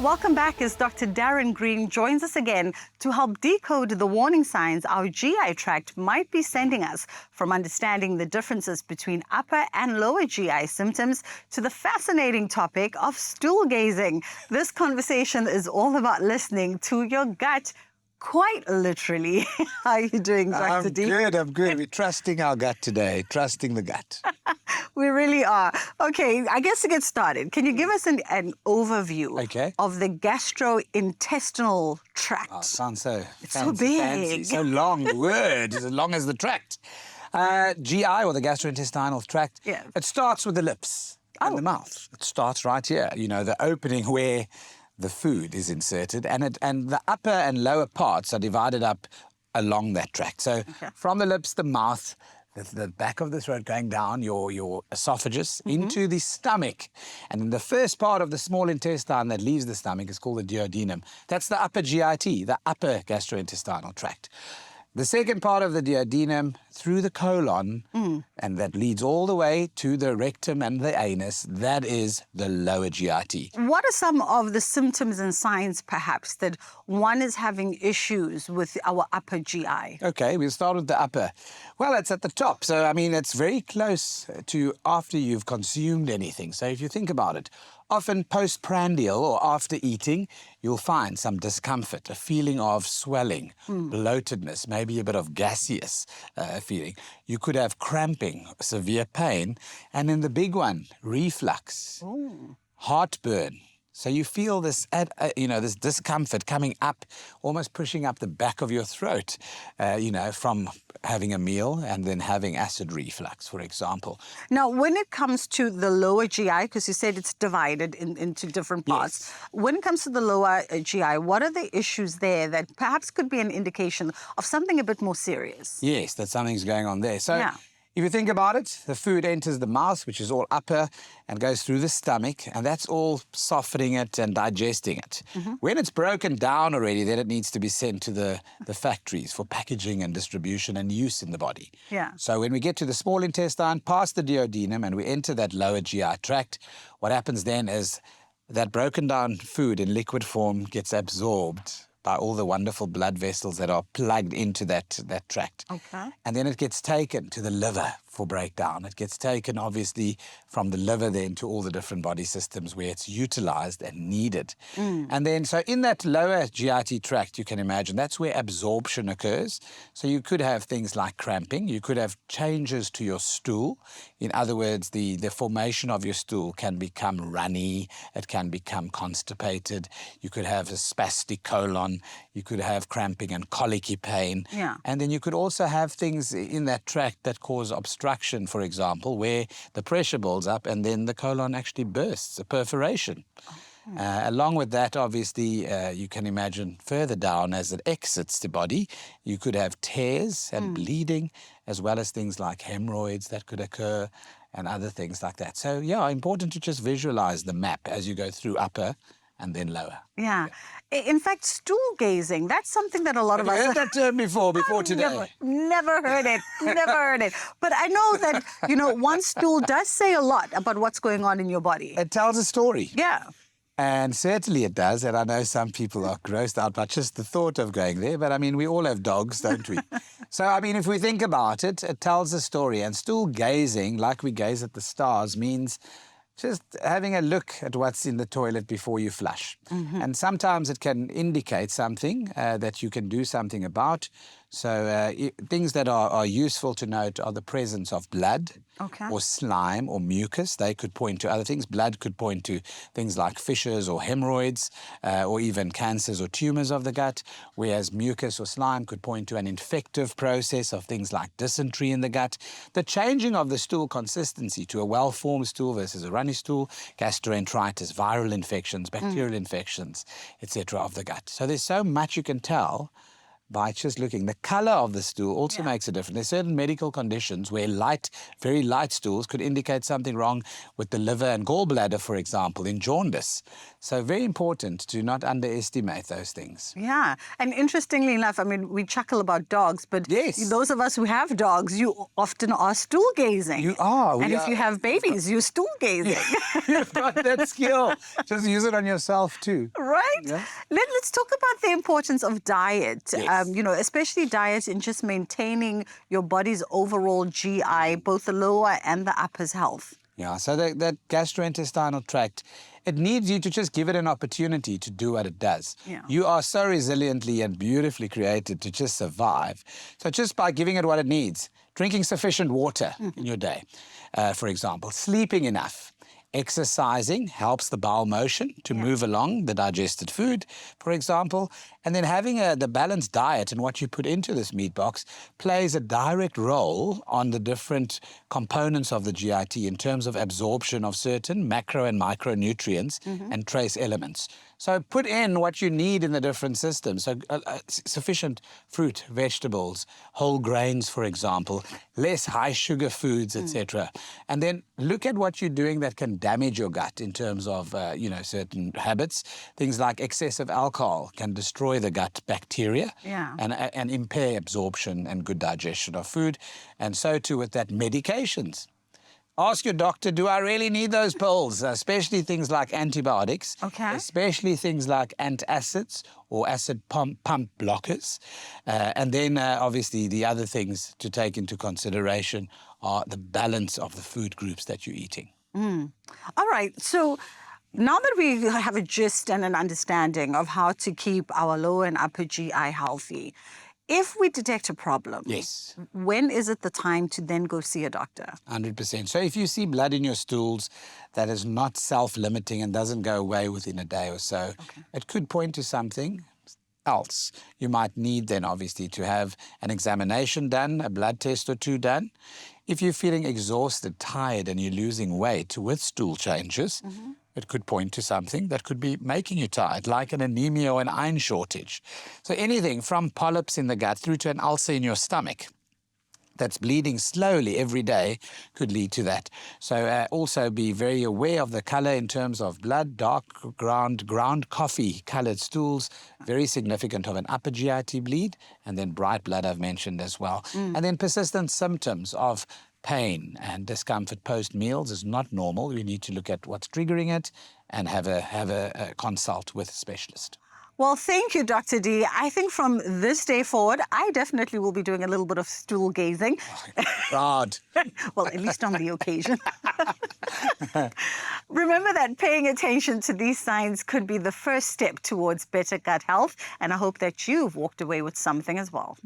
Welcome back as Dr. Darren Green joins us again to help decode the warning signs our GI tract might be sending us, from understanding the differences between upper and lower GI symptoms to the fascinating topic of stool gazing. This conversation is all about listening to your gut, quite literally. How are you doing, Dr. D? I'm good. We're trusting our gut today, trusting the gut. We really are. Okay, I guess to get started, can you give us an overview of the gastrointestinal tract? Oh, sounds so It's so big. fancy, so long. The word is as long as the tract. GI, or the gastrointestinal tract, it starts with the lips and the mouth. It starts right here, you know, the opening where the food is inserted, and the upper and lower parts are divided up along that tract. So from the lips, the mouth, the back of the throat going down your esophagus into the stomach. And then the first part of the small intestine that leaves the stomach is called the duodenum. That's the upper GIT, the upper gastrointestinal tract. The second part of the duodenum through the colon, and that leads all the way to the rectum and the anus, that is the lower GIT. What are some of the symptoms and signs, perhaps, that one is having issues with our upper GI? Okay, we'll start with the upper. Well, it's at the top. So, I mean, it's very close to after you've consumed anything. So if you think about it, often postprandial or after eating, you'll find some discomfort, a feeling of swelling, bloatedness, maybe a bit of gaseous feeling. You could have cramping, severe pain, and then the big one, reflux, heartburn. So you feel this, this discomfort coming up, almost pushing up the back of your throat, from having a meal and then having acid reflux, for example. Now, when it comes to the lower GI, because you said it's divided into different parts, when it comes to the lower GI, what are the issues there that perhaps could be an indication of something a bit more serious? Yes, that something's going on there. So if you think about it, the food enters the mouth, which is all upper, and goes through the stomach, and that's all softening it and digesting it. When it's broken down already, then it needs to be sent to the factories for packaging and distribution and use in the body. So when we get to the small intestine, past the duodenum, and we enter that lower GI tract, what happens then is that broken down food in liquid form gets absorbed by all the wonderful blood vessels that are plugged into that tract. And then it gets taken to the liver for breakdown. It gets taken, obviously, from the liver then to all the different body systems where it's utilized and needed. And then, so in that lower GIT tract, you can imagine, that's where absorption occurs. So you could have things like cramping. You could have changes to your stool. In other words, the formation of your stool can become runny. It can become constipated. You could have a spastic colon. You could have cramping and colicky pain. And then you could also have things in that tract that cause obstruction, for example, where the pressure builds up and then the colon actually bursts, a perforation. Along with that, obviously, you can imagine further down as it exits the body, you could have tears and bleeding, as well as things like hemorrhoids that could occur and other things like that. So, important to just visualize the map as you go through upper and then lower. In fact, stool gazing, that's something that a lot of us... Have you heard that term before today? Never heard it, never heard it. But I know that, one stool does say a lot about what's going on in your body. It tells a story. And certainly it does, and I know some people are grossed out by just the thought of going there, but I mean, we all have dogs, don't we? So, I mean, if we think about it, it tells a story, and stool gazing, like we gaze at the stars, means just having a look at what's in the toilet before you flush. And sometimes it can indicate something that you can do something about. So things that are useful to note are the presence of blood or slime or mucus. They could point to other things. Blood could point to things like fissures or hemorrhoids or even cancers or tumors of the gut, whereas mucus or slime could point to an infective process of things like dysentery in the gut. The changing of the stool consistency to a well-formed stool versus a runny stool, gastroenteritis, viral infections, bacterial infections, etc. of the gut. So there's so much you can tell by just looking. The color of the stool also makes a difference. There's certain medical conditions where very light stools could indicate something wrong with the liver and gallbladder, for example, in jaundice. So very important to not underestimate those things. Yeah, and interestingly enough, I mean, we chuckle about dogs, but those of us who have dogs, you often are stool gazing. You are. And if you have babies, you're stool gazing. You've got that skill. Just use it on yourself too. Right? Yeah. Let's talk about the importance of diet, Yes. Especially diet in just maintaining your body's overall GI, both the lower and the upper's health. Yeah, so that gastrointestinal tract, it needs you to just give it an opportunity to do what it does. Yeah. You are so resiliently and beautifully created to just survive. So just by giving it what it needs, drinking sufficient water in your day, for example, sleeping enough, exercising helps the bowel motion to move along the digested food, for example, and then having the balanced diet and what you put into this meat box plays a direct role on the different components of the GIT in terms of absorption of certain macro and micronutrients and trace elements. So put in what you need in the different systems. So sufficient fruit, vegetables, whole grains, for example, less high sugar foods, etc. And then look at what you're doing that can damage your gut in terms of, certain habits. Things like excessive alcohol can destroy the gut bacteria and impair absorption and good digestion of food. And so too with that, medications. Ask your doctor, do I really need those pills? Especially things like antibiotics, especially things like antacids or acid pump blockers. And then obviously the other things to take into consideration are the balance of the food groups that you're eating. All right, so now that we have a gist and an understanding of how to keep our lower and upper GI healthy, if we detect a problem, when is it the time to then go see a doctor? 100%. So if you see blood in your stools that is not self-limiting and doesn't go away within a day or so, it could point to something else. You might need then obviously to have an examination done, a blood test or two done. If you're feeling exhausted, tired, and you're losing weight with stool changes, it could point to something that could be making you tired, like an anemia or an iron shortage. So anything from polyps in the gut through to an ulcer in your stomach that's bleeding slowly every day could lead to that. So also be very aware of the color in terms of blood, dark ground coffee colored stools, very significant of an upper GIT bleed, and then bright blood I've mentioned as well. And then persistent symptoms of pain and discomfort post-meals is not normal. We need to look at what's triggering it and have a consult with a specialist. Well, thank you, Dr. D. I think from this day forward, I definitely will be doing a little bit of stool gazing. Proud. Well, at least on the occasion. Remember that paying attention to these signs could be the first step towards better gut health, and I hope that you've walked away with something as well.